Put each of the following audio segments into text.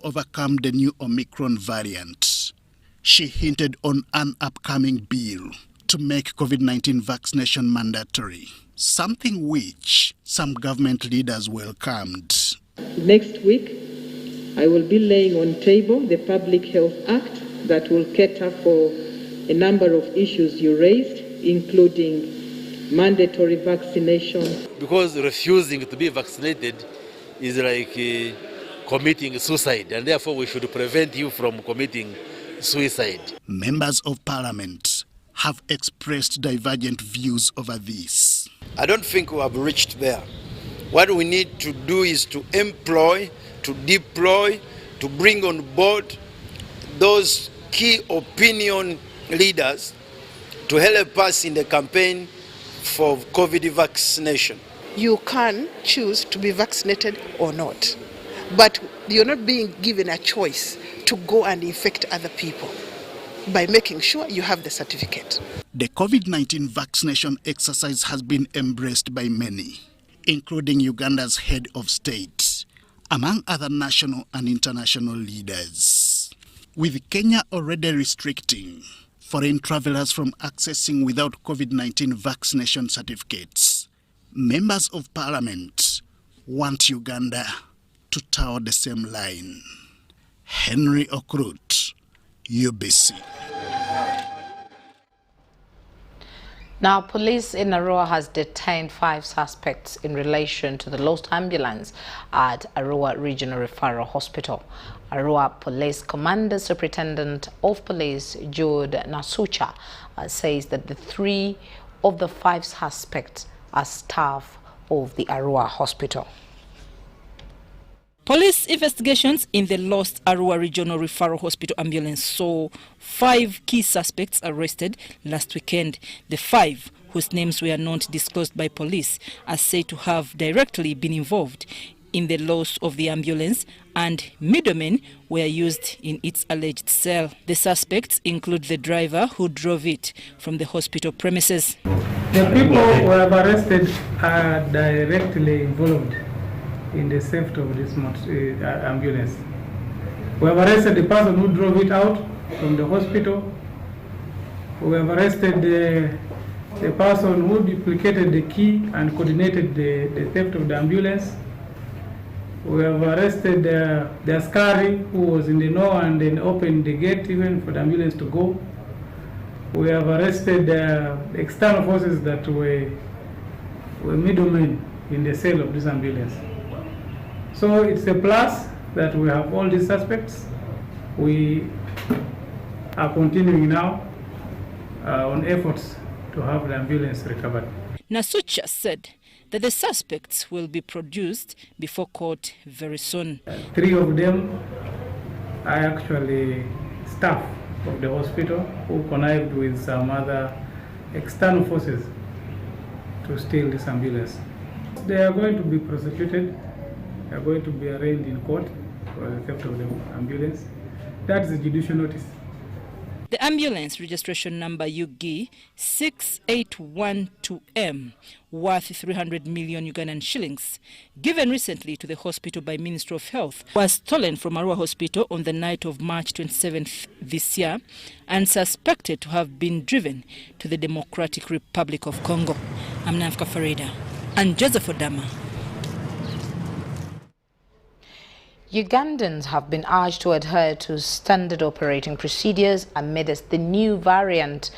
overcome the new Omicron variant. She hinted on an upcoming bill to make COVID-19 vaccination mandatory, something which some government leaders welcomed. Next week, I will be laying on table the Public Health Act that will cater for a number of issues you raised, including mandatory vaccination. Because refusing to be vaccinated is like committing suicide, and therefore we should prevent you from committing suicide. Members of Parliament have expressed divergent views over this. I don't think we have reached there. What we need to do is to employ, to deploy, to bring on board those key opinion leaders to help us in the campaign for COVID vaccination. You can choose to be vaccinated or not, but you're not being given a choice to go and infect other people by making sure you have the certificate. The COVID-19 vaccination exercise has been embraced by many, including Uganda's head of state, among other national and international leaders. With Kenya already restricting foreign travelers from accessing without COVID-19 vaccination certificates, members of Parliament want Uganda to tower the same line. Henry Okrut, UBC. Now, police in Arua has detained 5 suspects in relation to the lost ambulance at Arua Regional Referral Hospital. Arua Police Commander Superintendent of Police Jude Nasucha says that the 3 of the 5 suspects are staff of the Arua Hospital. Police investigations in the lost Arua Regional Referral Hospital ambulance saw 5 key suspects arrested last weekend. The 5, whose names were not disclosed by police, are said to have directly been involved in the loss of the ambulance, and middlemen were used in its alleged sale. The suspects include the driver who drove it from the hospital premises. The people who have arrested are directly involved in the safety of this ambulance. We have arrested the person who drove it out from the hospital. We have arrested the person who duplicated the key and coordinated the theft of the ambulance. We have arrested the askari who was in the know and then opened the gate even for the ambulance to go. We have arrested the external forces that were middlemen in the sale of this ambulance. So it's a plus that we have all these suspects. We are continuing now on efforts to have the ambulance recovered. Nasucha said that the suspects will be produced before court very soon. 3 of them are actually staff of the hospital who connived with some other external forces to steal this ambulance. They are going to be prosecuted. They are going to be arraigned in court for the theft of the ambulance. That's the judicial notice. The ambulance registration number UG 6812M, worth 300 million Ugandan shillings, given recently to the hospital by Ministry of Health, was stolen from Arua Hospital on the night of March 27th this year and suspected to have been driven to the Democratic Republic of Congo. I'm Nafka Farida and Joseph Odama. Ugandans have been urged to adhere to standard operating procedures amidst the new variant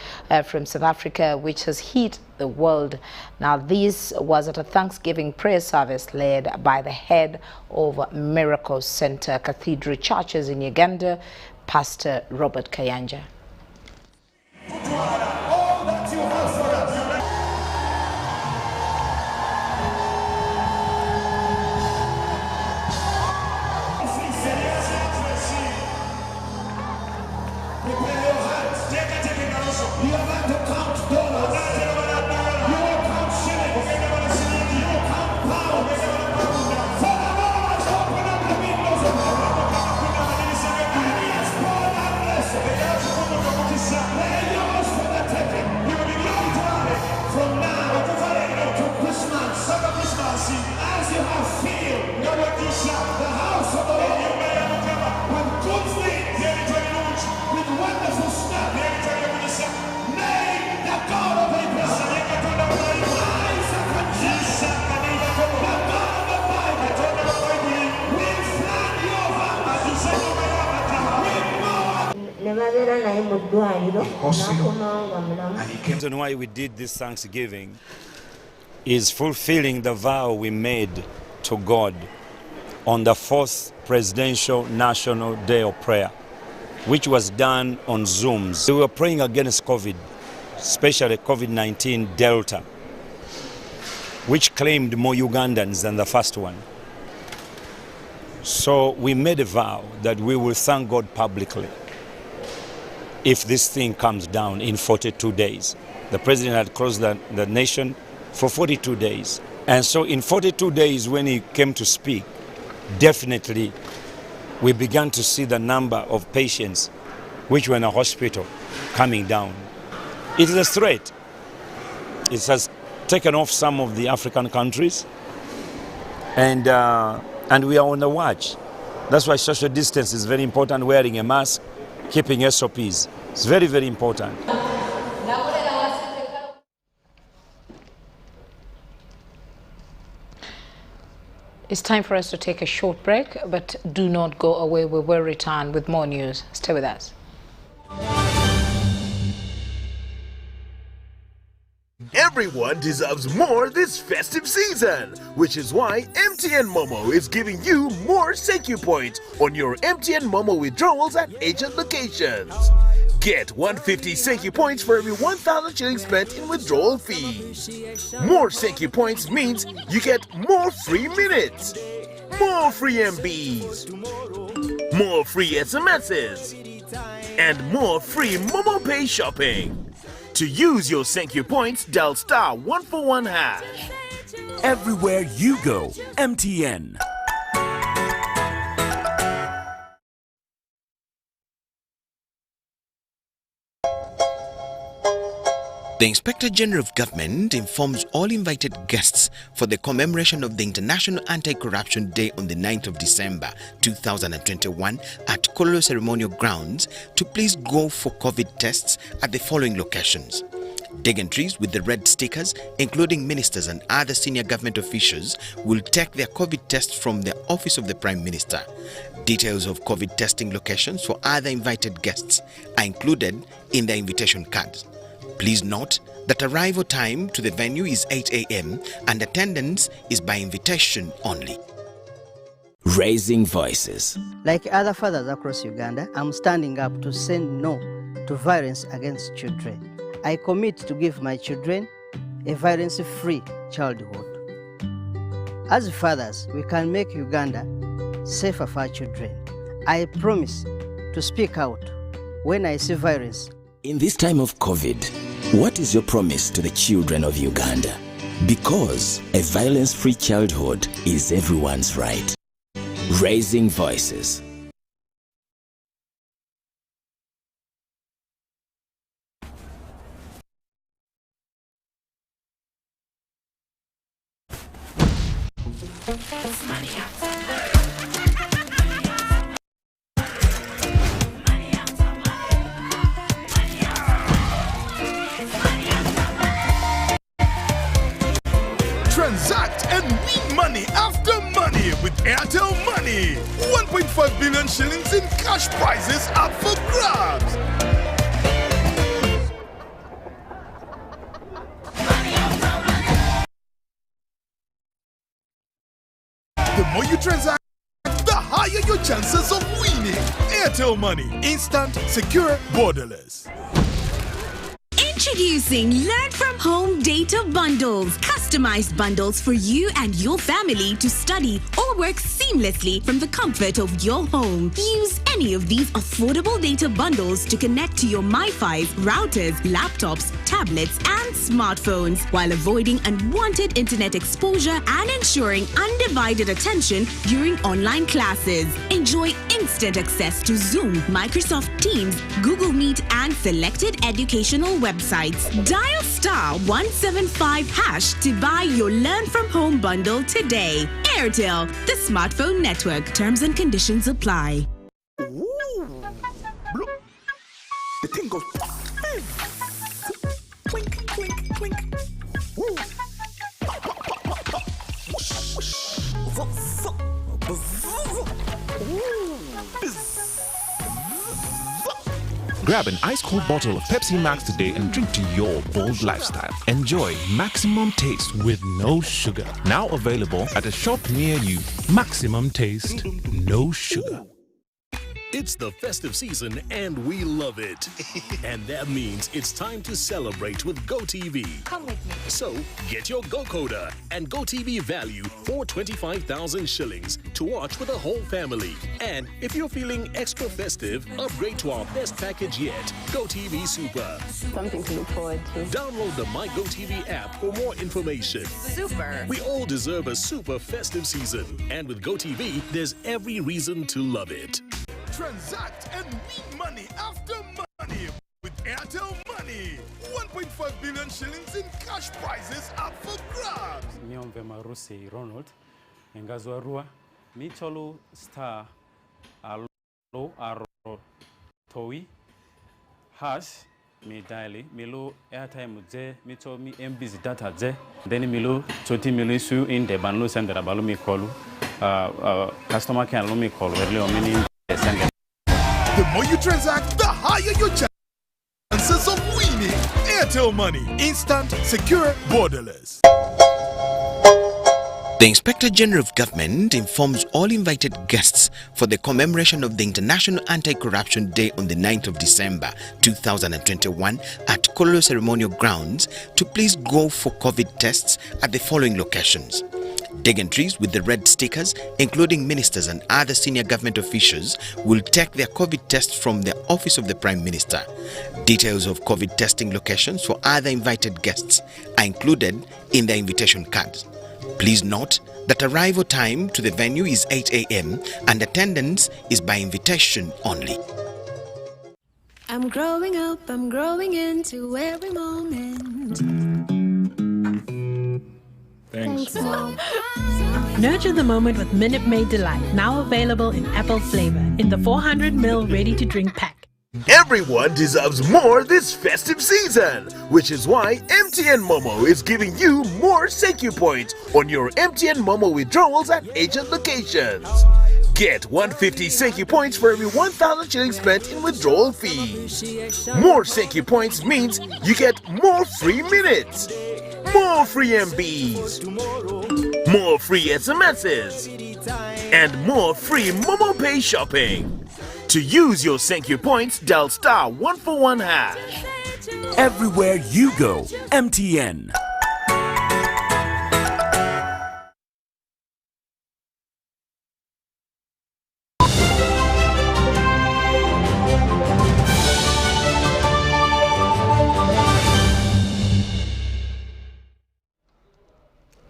from South Africa, which has hit the world. Now, this was at a Thanksgiving prayer service led by the head of Miracle Center Cathedral Churches in Uganda, Pastor Robert Kayanja. The reason why we did this Thanksgiving is fulfilling the vow we made to God on the 4th Presidential National Day of Prayer, which was done on Zooms. We were praying against COVID, especially COVID-19 Delta, which claimed more Ugandans than the first one. So we made a vow that we will thank God publicly if this thing comes down in 42 days. The president had closed the nation for 42 days. And so in 42 days when he came to speak, definitely we began to see the number of patients which were in a hospital coming down. It is a threat. It has taken off some of the African countries, and we are on the watch. That's why social distance is very important, wearing a mask, keeping SOPs. It's very, very important. It's time for us to take a short break, but do not go away. We will return with more news. Stay with us. Everyone deserves more this festive season, which is why MTN Momo is giving you more Senku points on your MTN Momo withdrawals at agent locations. Get 150 Senku points for every 1,000 shillings spent in withdrawal fees. More Senku points means you get more free minutes, more free MBs, more free SMSs, and more free Momo Pay shopping. To use your Senku points, dial *141#. Everywhere you go, MTN. The Inspector General of Government informs all invited guests for the commemoration of the International Anti-Corruption Day on the 9th of December 2021 at Kololo Ceremonial Grounds to please go for COVID tests at the following locations. Dignitaries with the red stickers, including ministers and other senior government officials, will take their COVID tests from the Office of the Prime Minister. Details of COVID testing locations for other invited guests are included in the invitation cards. Please note that arrival time to the venue is 8 a.m. and attendance is by invitation only. Raising voices. Like other fathers across Uganda, I'm standing up to say no to violence against children. I commit to give my children a violence-free childhood. As fathers, we can make Uganda safer for our children. I promise to speak out when I see violence. In this time of COVID, what is your promise to the children of Uganda? Because a violence-free childhood is everyone's right. Raising voices. Transact and win money after money with Airtel Money. 1.5 billion shillings in cash prizes up for grabs. The more you transact, the higher your chances of winning. Airtel Money. Instant, secure, borderless. Introducing Learn From Home Data Bundles. Customized bundles for you and your family to study or work seamlessly from the comfort of your home. Use any of these affordable data bundles to connect to your MiFi routers, laptops, tablets, and smartphones while avoiding unwanted internet exposure and ensuring undivided attention during online classes. Enjoy instant access to Zoom, Microsoft Teams, Google Meet, and selected educational websites. Dial *175# to buy your Learn From Home bundle today. Airtel, the smartphone network. Terms and conditions apply. Ooh. The thing goes. Clink, clink, clink. Ooh. Grab an ice-cold bottle of Pepsi Max today and drink to your bold lifestyle. Enjoy maximum taste with no sugar. Now available at a shop near you. Maximum taste, no sugar. It's the festive season and we love it. And that means it's time to celebrate with GoTV. Come with me. So get your GoCoder and GoTV value for 25,000 shillings to watch with the whole family. And if you're feeling extra festive, upgrade to our best package yet, GoTV Super. Something to look forward to. Download the My GoTV app for more information. Super. We all deserve a super festive season. And with GoTV, there's every reason to love it. Transact and win money after money with Airtel Money. 1.5 billion shillings in cash prizes up for grabs. Nyombe Marusi Ronald, Ngazwarua, Micholu Star, Alo Aro Toi, Hash, Mi Daily, Milo Airtime Je, Micho Mi MB's data Je, then Milo, Choti Milisu in the Banlu Sender Balumi Kolu, customer can Lumi call, really many. The more you transact, the higher your chances of winning. Airtel Money. Instant, secure, borderless. The Inspector General of Government informs all invited guests for the commemoration of the International Anti-Corruption Day on the 9th of December 2021 at Kololo Ceremonial Grounds to please go for COVID tests at the following locations. Dignitaries with the red stickers, including ministers and other senior government officials, will take their COVID test from the Office of the Prime Minister. Details of COVID testing locations for other invited guests are included in the invitation cards. Please note that arrival time to the venue is 8 a.m. and attendance is by invitation only. I'm growing up, I'm growing into every moment. Thanks, Mom. Nurture the moment with Minute Maid Delight, now available in apple flavor in the 400ml ready-to-drink pack. Everyone deserves more this festive season, which is why MTN Momo is giving you more thank you points on your MTN Momo withdrawals at agent locations. Get 150 thank you points for every 1,000 shillings spent in withdrawal fees. More thank you points means you get more free minutes, more free MBs, more free SMSs, and more free Momo Pay shopping. To use your thank you points, dial *141#. Everywhere you go, MTN.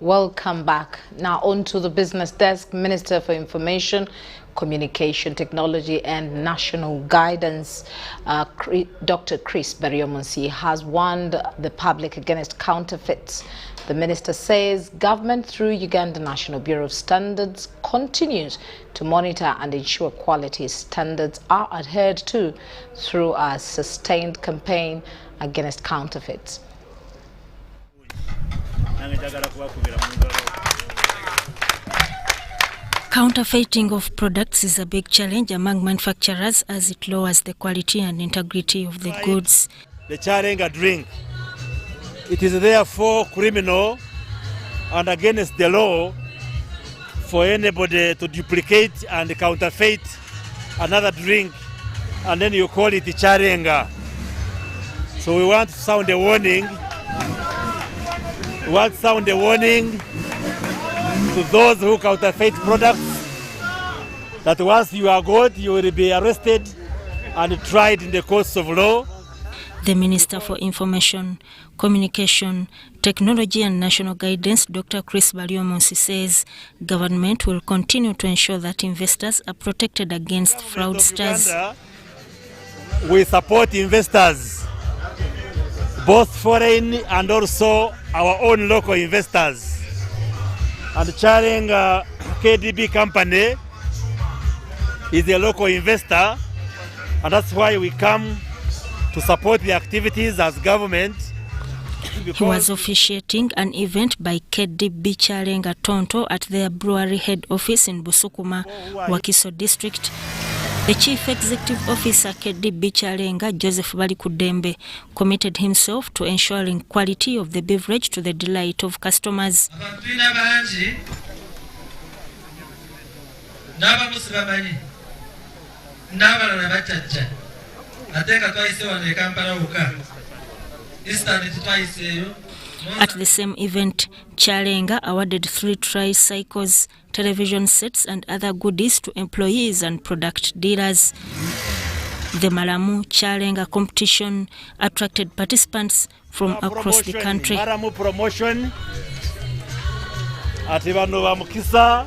Welcome back. Now on to the business desk. Minister for Information, Communication Technology and National Guidance, Dr. Chris Baryomonsi, has warned the public against counterfeits. The minister says government through Uganda National Bureau of Standards continues to monitor and ensure quality standards are adhered to through a sustained campaign against counterfeits. Counterfeiting of products is a big challenge among manufacturers as it lowers the quality and integrity of the goods. The Charenga drink. It is therefore criminal and against the law for anybody to duplicate and counterfeit another drink and then you call it the Charenga. So we want to sound a warning. We want to sound a warning to those who counterfeit products that once you are caught, you will be arrested and tried in the courts of law. The Minister for Information, Communication, Technology and National Guidance, Dr. Chris Baryomonsi, says government will continue to ensure that investors are protected against fraudsters. We support investors, both foreign and also our own local investors. And Charenga KDB company is a local investor, and that's why we come to support the activities as government. He was officiating an event by KDB Charenga Tonto at their brewery head office in Busukuma, Wakiso district. The Chief Executive Officer KDB Chalenga, Joseph Balikudembe, committed himself to ensuring quality of the beverage to the delight of customers. At the same event, Chalenga awarded 3 tricycles, television sets and other goodies to employees and product dealers. The Malamu Chalenga competition attracted participants from across the country. Malamu promotion ati bano bamukisa.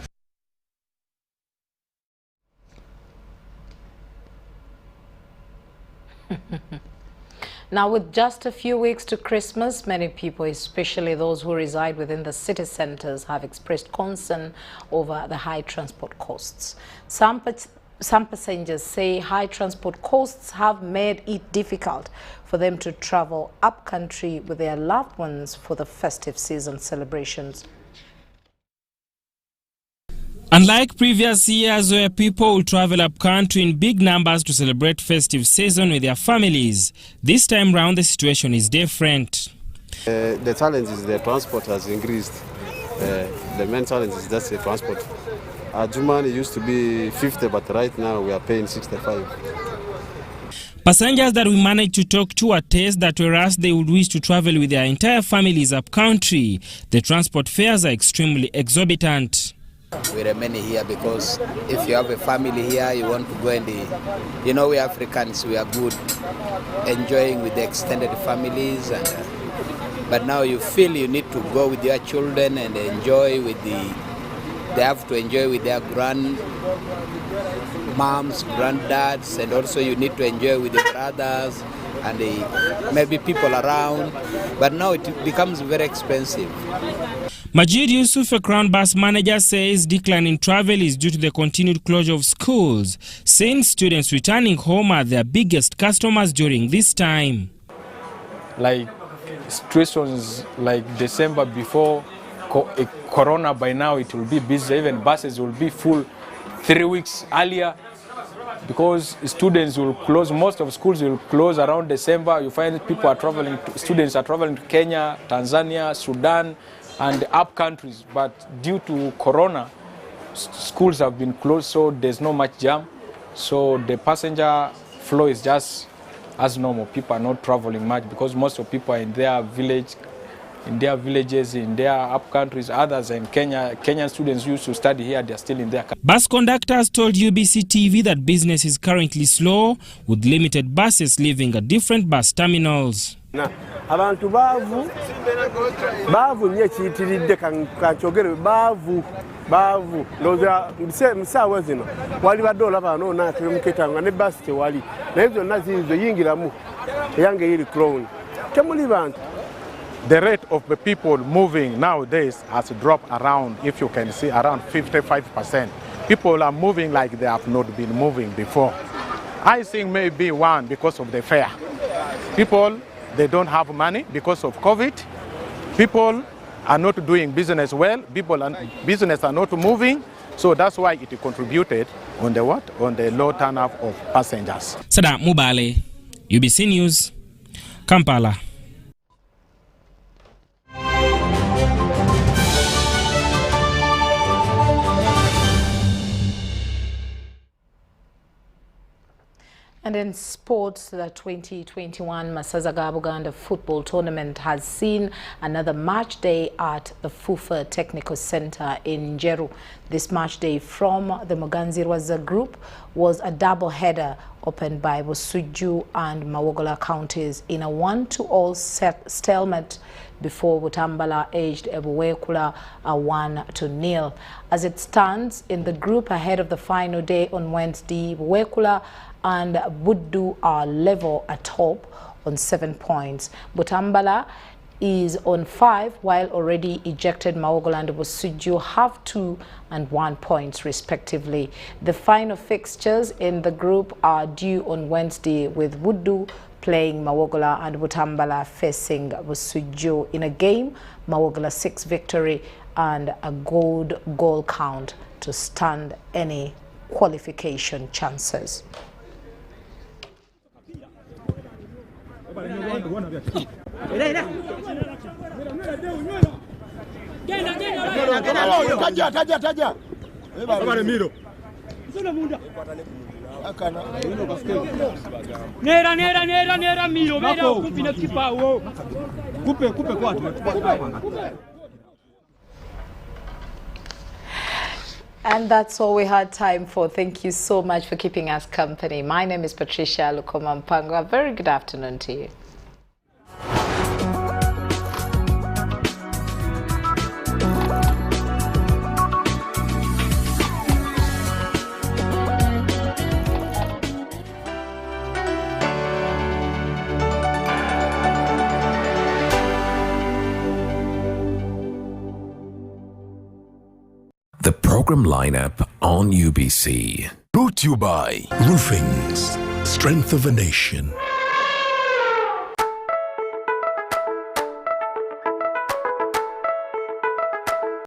Now, with just a few weeks to Christmas, many people, especially those who reside within the city centers, have expressed concern over the high transport costs. Some passengers say high transport costs have made it difficult for them to travel up country with their loved ones for the festive season celebrations. Unlike previous years where people will travel up country in big numbers to celebrate festive season with their families, this time round the situation is different. The challenge is the transport has increased. The main challenge is just the transport. Jumani used to be 50, but right now we are paying 65. Passengers that we managed to talk to attest that whereas they would wish to travel with their entire families up country, the transport fares are extremely exorbitant. We remain here because if you have a family here, you want to go and you know, we Africans, we are good enjoying with the extended families, and but now you feel you need to go with your children and enjoy with they have to enjoy with their grandmoms, granddads, and also you need to enjoy with the brothers and maybe people around, but now it becomes very expensive. Majid Yusuf, a Crown Bus manager, says decline in travel is due to the continued closure of schools, saying students returning home are their biggest customers during this time. Like situations like December before Corona, by now it will be busy, even buses will be full 3 weeks earlier because students will close, most of schools will close around December. You find people are traveling, students are traveling to Kenya, Tanzania, Sudan, and up countries, but due to Corona, schools have been closed, so there's no much jam. So the passenger flow is just as normal. People are not traveling much because most of people are in their village, in their villages, in their up countries. Others in Kenya, Kenyan students used to study here, they're still in their country. Bus conductors told UBC TV that business is currently slow, with limited buses leaving at different bus terminals. Abantu bavu nye chitiridde kanchogere bavu loza msawe zino wali badola bano na kemuketanga ne bus te wali na hizo nazizo yingiramu yange iri crown temuli bantu. The rate of the people moving nowadays has dropped around, if you can see, around 55%. People are moving like they have not been moving before. I think maybe one, because of the fare. People, they don't have money because of COVID. People are not doing business well. Business are not moving. So that's why it contributed on the what? On the low turnout of passengers. Sada Mubale, UBC News, Kampala. And in sports, the 2021 Masazaga Buganda football tournament has seen another match day at the Fufa Technical Center in Njeru. This match day from the Muganzirwaza group was a double header opened by Busuju and Mawogola counties in a 1-all stalemate before Butambala edged Ebuwekula a 1-0. As it stands in the group ahead of the final day on Wednesday, Ebuwekula and Buddu are level atop on 7 points. Butambala is on 5, while already ejected Mawogola and Busuju have 2 and 1 points respectively. The final fixtures in the group are due on Wednesday, with Buddu playing Mawogola and Butambala facing Busuju in a game Mawogola 6 victory and a good goal count to stand any qualification chances. And that's all we had time for. Thank you so much for keeping us company. My name is Patricia Lukomampango. A very good afternoon to you. The program lineup on UBC. Brought to you by Roofings, Strength of a Nation.